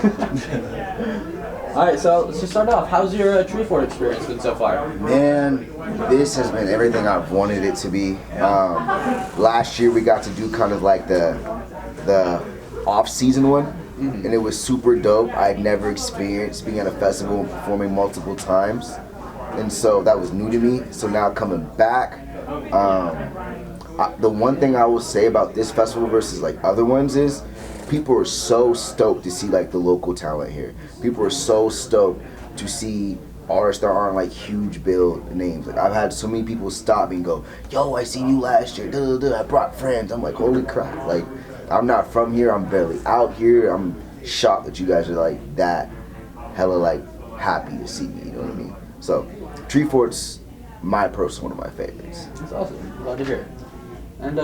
All right, so to start off, how's your Treefort experience been so far? Man, this has been everything I've wanted it to be. Last year we got to do kind of like the off-season one, and it was super dope. I'd never experienced being at a festival and performing multiple times, and so that was new to me. So now coming back, the one thing I will say about this festival versus like other ones is people are so stoked to see like the local talent here. People are so stoked to see artists that aren't like huge bill names. Like I've had so many people stop me and go, "Yo, I seen you last year. Duh, duh, duh. I brought friends." I'm like, "Holy crap!" Like I'm not from here. I'm barely out here. I'm shocked that you guys are like that, hella like happy to see me. You know what I mean? So Treefort's my personal one of my favorites. That's awesome. Glad to hear it. And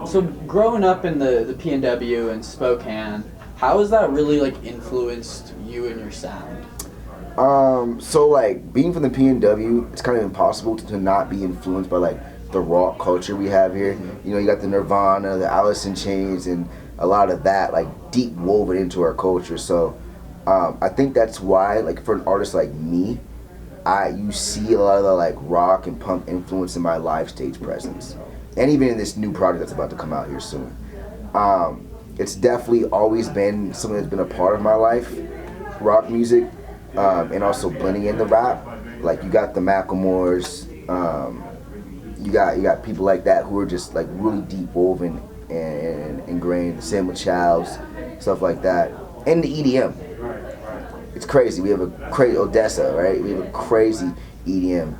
so growing up in the PNW and Spokane, how has that really like influenced you and your sound? So like being from the PNW, it's kind of impossible to not be influenced by like the rock culture we have here. You know, you got the Nirvana, the Alice in Chains, and a lot of that like deep woven into our culture. So I think that's why like for an artist like me, you see a lot of the like rock and punk influence in my live stage presence. And even in this new project that's about to come out here soon. It's definitely always been something that's been a part of my life, rock music, and also blending in the rap. Like you got the Macklemores, you got people like that who are just like really deep woven and ingrained, Samuel Childs, stuff like that. And the EDM. It's crazy. We have a crazy Odessa, right? We have a crazy EDM.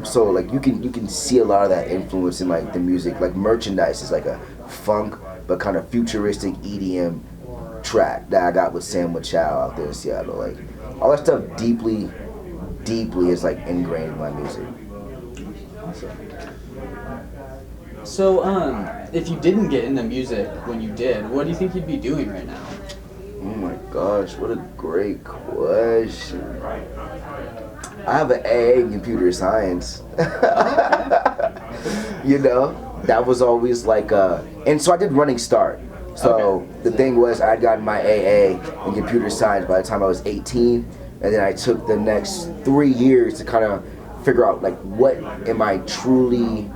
So like you can see a lot of that influence in like the music. Like Merchandise is like a funk but kind of futuristic EDM track that I got with Samuel Child out there in Seattle. Like all that stuff deeply is like ingrained in my music. So if you didn't get into music when you did, what do you think you'd be doing right now? Oh my gosh, what a great question. I have an AA in computer science. You know, that was always like and so I did Running Start. So the thing was I'd gotten my AA in computer science by the time I was 18, and then I took the next 3 years to kind of figure out like what am I truly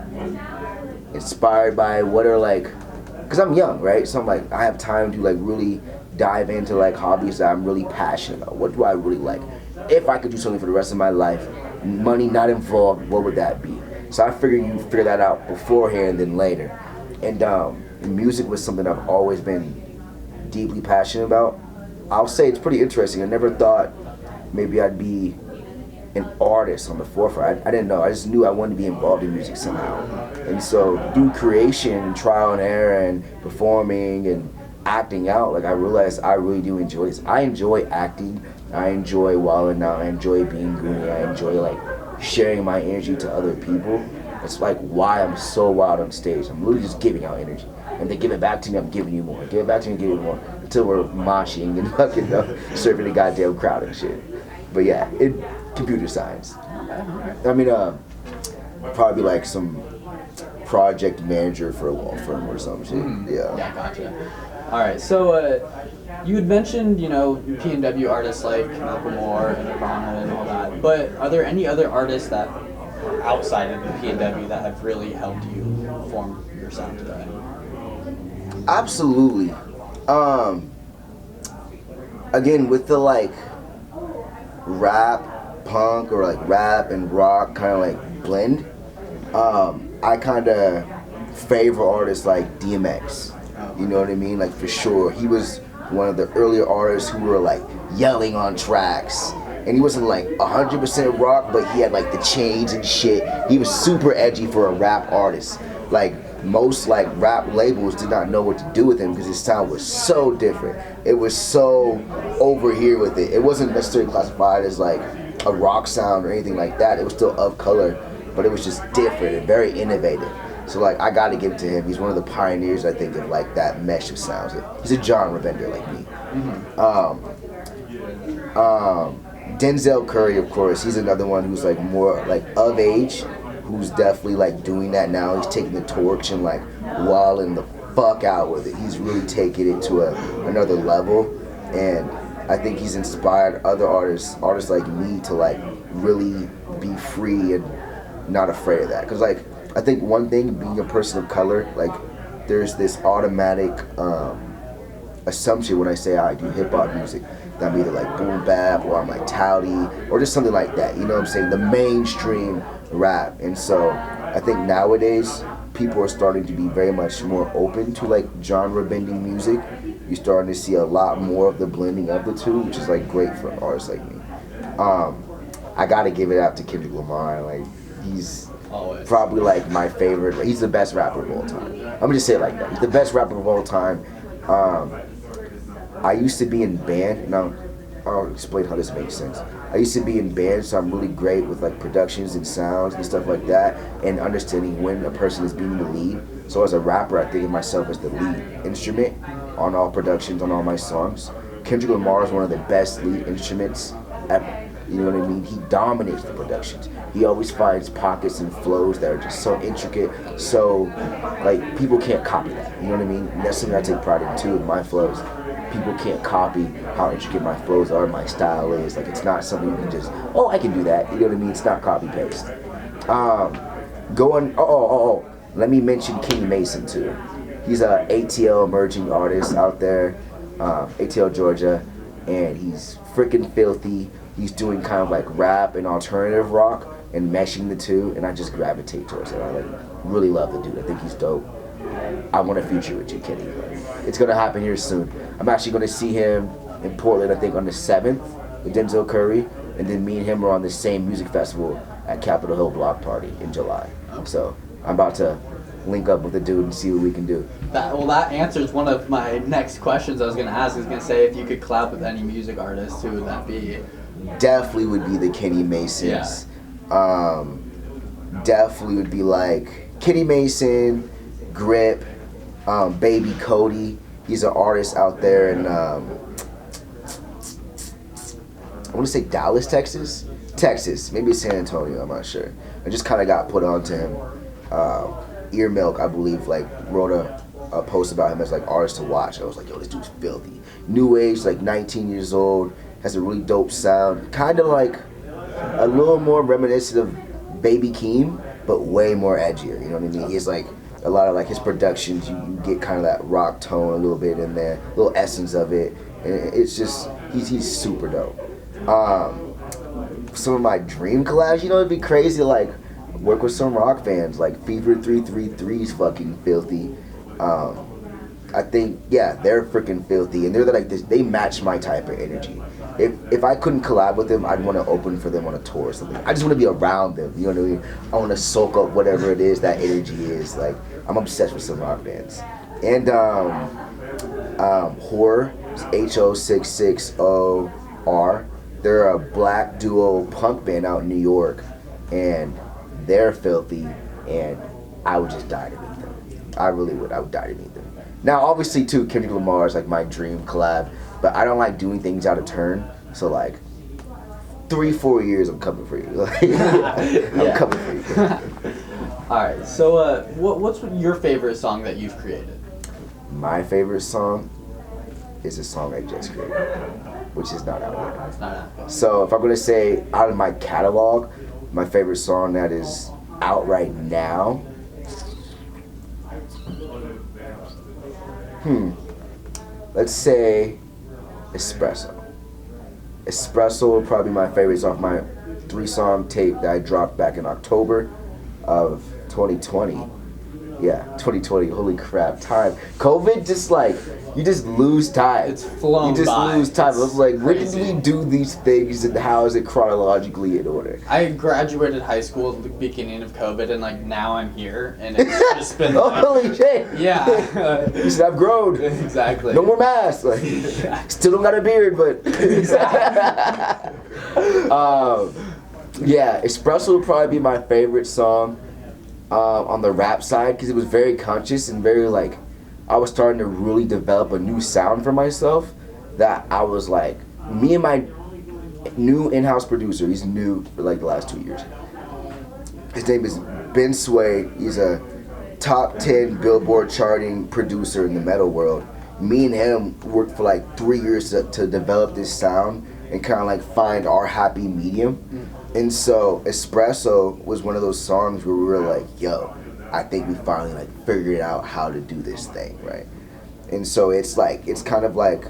inspired by, what are like, because I'm young, right? So I'm like, I have time to like really dive into like hobbies that I'm really passionate about. What do I really like? If I could do something for the rest of my life, money not involved, what would that be? So I figured you figure that out beforehand than later. And music was something I've always been deeply passionate about. I'll say it's pretty interesting. I never thought maybe I'd be an artist on the forefront. I didn't know. I just knew I wanted to be involved in music somehow. And so through creation, trial and error, and performing and acting out, like I realized I really do enjoy this. I enjoy acting. I enjoy wilding out. I enjoy being goony. I enjoy like sharing my energy to other people. It's like why I'm so wild on stage. I'm really just giving out energy. And they give it back to me, I'm giving you more. Give it back to me, give you more. Until we're moshing and fucking serving the goddamn crowd and shit. But yeah, computer science. I mean, probably like some project manager for a law firm or some shit. Yeah. Yeah, gotcha. All right, so you had mentioned, you know, PNW artists like Macklemore and Nirvana and all that, but are there any other artists that are outside of the PNW that have really helped you form your sound today? Absolutely. Again, with the like rap, punk, or like rap and rock kind of like blend, I kind of favor artists like DMX. You know what I mean? Like for sure, he was one of the earlier artists who were like yelling on tracks, and he wasn't like 100% rock, but he had like the chains and shit. He was super edgy for a rap artist. Like most like rap labels did not know what to do with him because his sound was so different. It was so over here with it. It wasn't necessarily classified as like a rock sound or anything like that. It was still of color, but it was just different and very innovative. So like I gotta give it to him. He's one of the pioneers, I think, of like that mesh of sounds. He's a genre bender like me. Denzel Curry, of course, he's another one who's like more like of age, who's definitely like doing that now. He's taking the torch and like wilding the fuck out with it. He's really taking it to another level. And I think he's inspired other artists like me to like really be free and not afraid of that. Cause like I think one thing, being a person of color, like there's this automatic assumption when I say I do hip hop music that I'm either like boom bap or I'm like touty or just something like that. You know what I'm saying? The mainstream rap. And so I think nowadays people are starting to be very much more open to like genre bending music. You're starting to see a lot more of the blending of the two, which is like great for artists like me. I gotta give it out to Kendrick Lamar. Like he's probably like my favorite. He's the best rapper of all time. I'm gonna just say it like that. He's the best rapper of all time. I used to be in band. Now I'll explain how this makes sense. I used to be in bands, so I'm really great with like productions and sounds and stuff like that, and understanding when a person is being the lead. So as a rapper, I think of myself as the lead instrument on all productions, on all my songs. Kendrick Lamar is one of the best lead instruments ever. You know what I mean? He dominates the productions. He always finds pockets and flows that are just so intricate, so like people can't copy that. You know what I mean? And that's something I take pride in too, in my flows. People can't copy how intricate my flows are, my style is. Like it's not something you can just, oh, I can do that. You know what I mean? It's not copy paste. Let me mention Kenny Mason too. He's a ATL emerging artist out there, ATL Georgia, and he's freaking filthy. He's doing kind of like rap and alternative rock and meshing the two, and I just gravitate towards it. I like really love the dude. I think he's dope. I want to feature with you, Kenny. It's gonna happen here soon. I'm actually gonna see him in Portland, I think on the 7th with Denzel Curry, and then me and him are on the same music festival at Capitol Hill Block Party in July. So I'm about to link up with the dude and see what we can do. That answers one of my next questions I was gonna ask. I was gonna say if you could collab with any music artist, who would that be? Definitely would be the Kenny Masons. Yeah. Definitely would be like Kenny Mason, Grip, Baby Cody. He's an artist out there in I want to say Dallas, Texas, maybe San Antonio. I'm not sure. I just kind of got put onto him. Ear Milk, I believe, like wrote a post about him as like artist to watch. I was like, yo, this dude's filthy. New age, like 19 years old, has a really dope sound. Kind of like a little more reminiscent of Baby Keem, but way more edgier. You know what I mean? He's like a lot of like his productions, you get kind of that rock tone a little bit in there, a little essence of it, and it's just he's super dope. Some of my dream collabs, you know, it'd be crazy to like work with some rock fans, like Fever 333's fucking filthy. I think, yeah, they're freaking filthy, and they're like this, they match my type of energy. If I couldn't collab with them, I'd want to open for them on a tour or something. I just want to be around them, you know what I mean? I want to soak up whatever it is that energy is. Like, I'm obsessed with some rock bands. And Horror, HO660R. They're a black duo punk band out in New York, and they're filthy, and I would just die to meet them. I really would. I would die to meet them. Now, obviously, too, Kendrick Lamar is like my dream collab, but I don't like doing things out of turn. So, like, 3-4 years, I'm coming for you. I'm coming for you. All right. So, what's your favorite song that you've created? My favorite song is a song I just created, which is not out yet. It's not out. So, if I'm gonna say out of my catalog, my favorite song that is out right now. Let's say Espresso. Espresso would probably be my favorite off my 3-song tape that I dropped back in October of 2020. Yeah, 2020. Holy crap, time. COVID just like, you just lose time. It's flown by. You just lose time. It's I was like, when crazy. did we do these things and how is it chronologically in order? I graduated high school at the beginning of COVID, and like now I'm here, and it's just been like, Holy shit. yeah. You said I've grown. Exactly. No more masks. Like, still don't got a beard, but yeah, Espresso would probably be my favorite song on the rap side, because it was very conscious and very like, I was starting to really develop a new sound for myself that I was like, me and my new in-house producer, he's new for like the last 2 years. His name is Ben Sway. He's a top 10 Billboard charting producer in the metal world. me and him worked for like 3 years to develop this sound and kind of like find our happy medium. And so Espresso was one of those songs where we were like, yo, I think we finally like figured out how to do this thing, right? And so it's kind of like,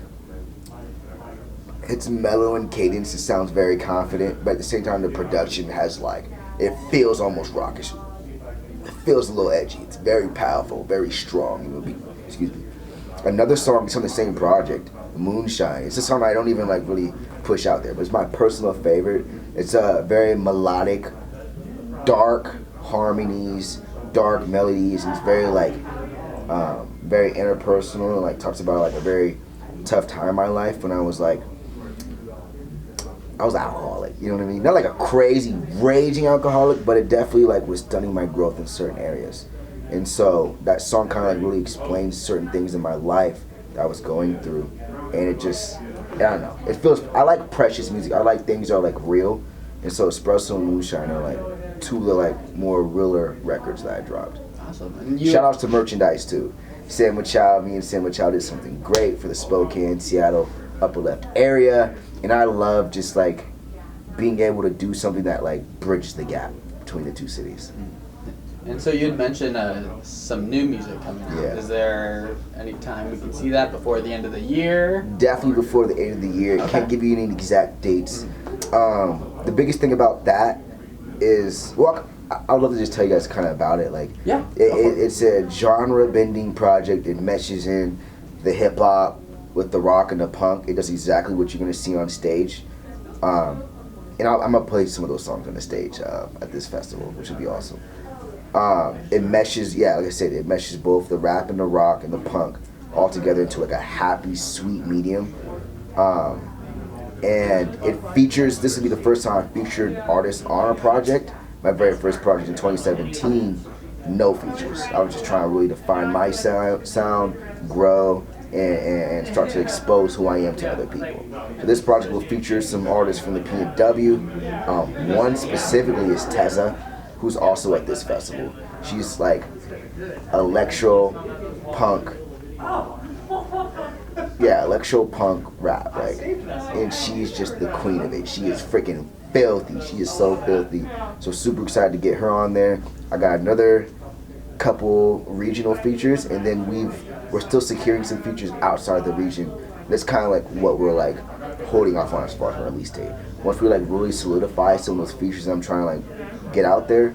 it's mellow in cadence, it sounds very confident, but at the same time the production has like, it feels almost rockish. It feels a little edgy. It's very powerful, very strong. Excuse me. Another song is on the same project, Moonshine. It's a song I don't even like really push out there, but it's my personal favorite. It's a very melodic, dark harmonies, dark melodies. It's very like, very interpersonal, and like talks about like a very tough time in my life when I was alcoholic, you know what I mean? Not like a crazy, raging alcoholic, but it definitely like was stunning my growth in certain areas. And so that song kind of like really explains certain things in my life that I was going through. And it just, I don't know, it feels, I like precious music. I like things that are like real. And so Espresso and Moonshine are like two of the like more realer records that I dropped. Awesome. Shout outs to merchandise too. Sam Machado, me and Sam Machado did something great for the Spokane, Seattle, upper left area. And I love just like being able to do something that like bridges the gap between the two cities. And so you'd mentioned some new music coming out. Yeah. Is there any time we can see that before the end of the year? Definitely before the end of the year. Okay. Can't give you any exact dates. The biggest thing about that is, well, I'd love to just tell you guys kind of about it. Like, yeah, it's a genre-bending project. It meshes in the hip-hop with the rock and the punk. It does exactly what you're going to see on stage. And I'm going to play some of those songs on the stage at this festival, which would be awesome. It meshes, like I said, it meshes both the rap and the rock and the punk all together into like a happy, sweet medium. And it features, this will be the first time I featured artists on a project. My very first project in 2017, no features. I was just trying to really define my sound, grow, and start to expose who I am to other people. So this project will feature some artists from the PNW. One specifically is Tezza, who's also at this festival. She's like electro punk rap, like, and she's just the queen of it. She is freaking filthy. She is so filthy. So super excited to get her on there. I got another couple regional features, and then we're still securing some features outside the region. That's kind of like what we're like holding off on as far as our release date. Once we like really solidify some of those features that I'm trying to like get out there,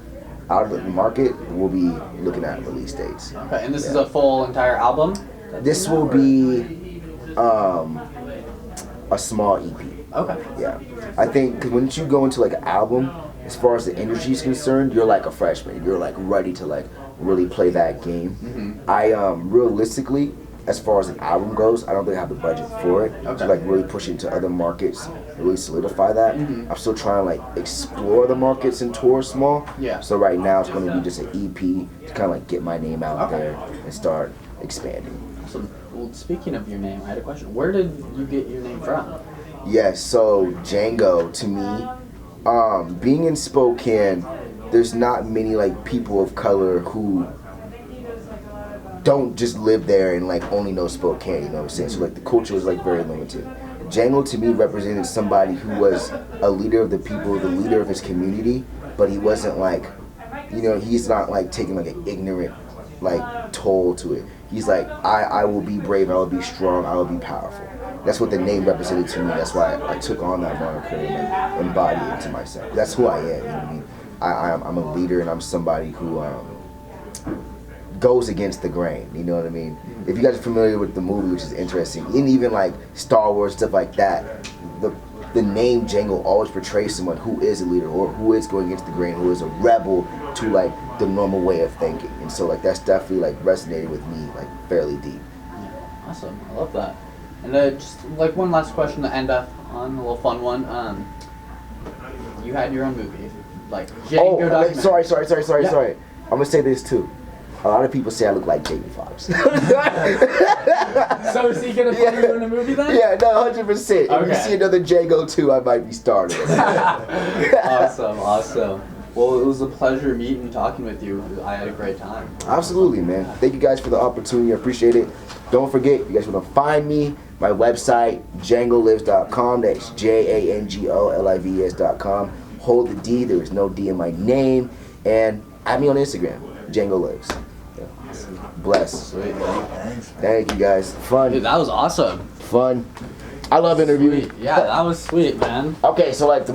out of the market, we'll be looking at release dates. Okay, and this is a full entire album? This will be a small EP. Okay. Yeah. I think because once you go into like an album, as far as the industry is concerned, you're like a freshman. You're like ready to like really play that game. Mm-hmm. I realistically, as far as an album goes, I don't think I have the budget for it to like really push it into other markets, really solidify that. Mm-hmm. I'm still trying to like explore the markets and tour small. Yeah. So right now it's going to be just an EP to kind of like get my name out there and start expanding. So, well, speaking of your name, I had a question. Where did you get your name from? Yes, so Jango, to me, being in Spokane, there's not many like people of color who don't just live there and like only know Spokane, you know what I'm saying? So like the culture was like very limited. Jango to me represented somebody who was a leader of the people, the leader of his community, but he wasn't like, you know, he's not like taking like an ignorant like toll to it. He's like, I will be brave, I will be strong, I will be powerful. That's what the name represented to me. That's why I took on that moniker and embodied it to myself. That's who I am, you know what I mean? I'm a leader, and I'm somebody who goes against the grain, you know what I mean? If you guys are familiar with the movie, which is interesting, and even like Star Wars, stuff like that, the name Jango always portrays someone who is a leader or who is going against the grain, who is a rebel to like the normal way of thinking. And so like that's definitely like resonated with me like fairly deep. Yeah, awesome, I love that. And just like one last question to end up on, a little fun one. You had your own movie, like Jango documentary. Sorry. I'm gonna say this too. A lot of people say I look like Jamie Foxx. So is he gonna play you in a movie then? Yeah, no, 100%. If you see another Jango 2, I might be starting. Awesome. Well, it was a pleasure meeting and talking with you. I had a great time. Absolutely, man. Thank you guys for the opportunity. I appreciate it. Don't forget, you guys want to find me, my website, jangolives.com. That's JANGOLIVES.com. Hold the D. There is no D in my name. And add me on Instagram, Jango Lives. Yeah. Bless. Sweet. Thank you guys. Fun. Dude, that was awesome. Fun. I love interviewing. Sweet. Yeah, that was sweet, man. Okay, so like the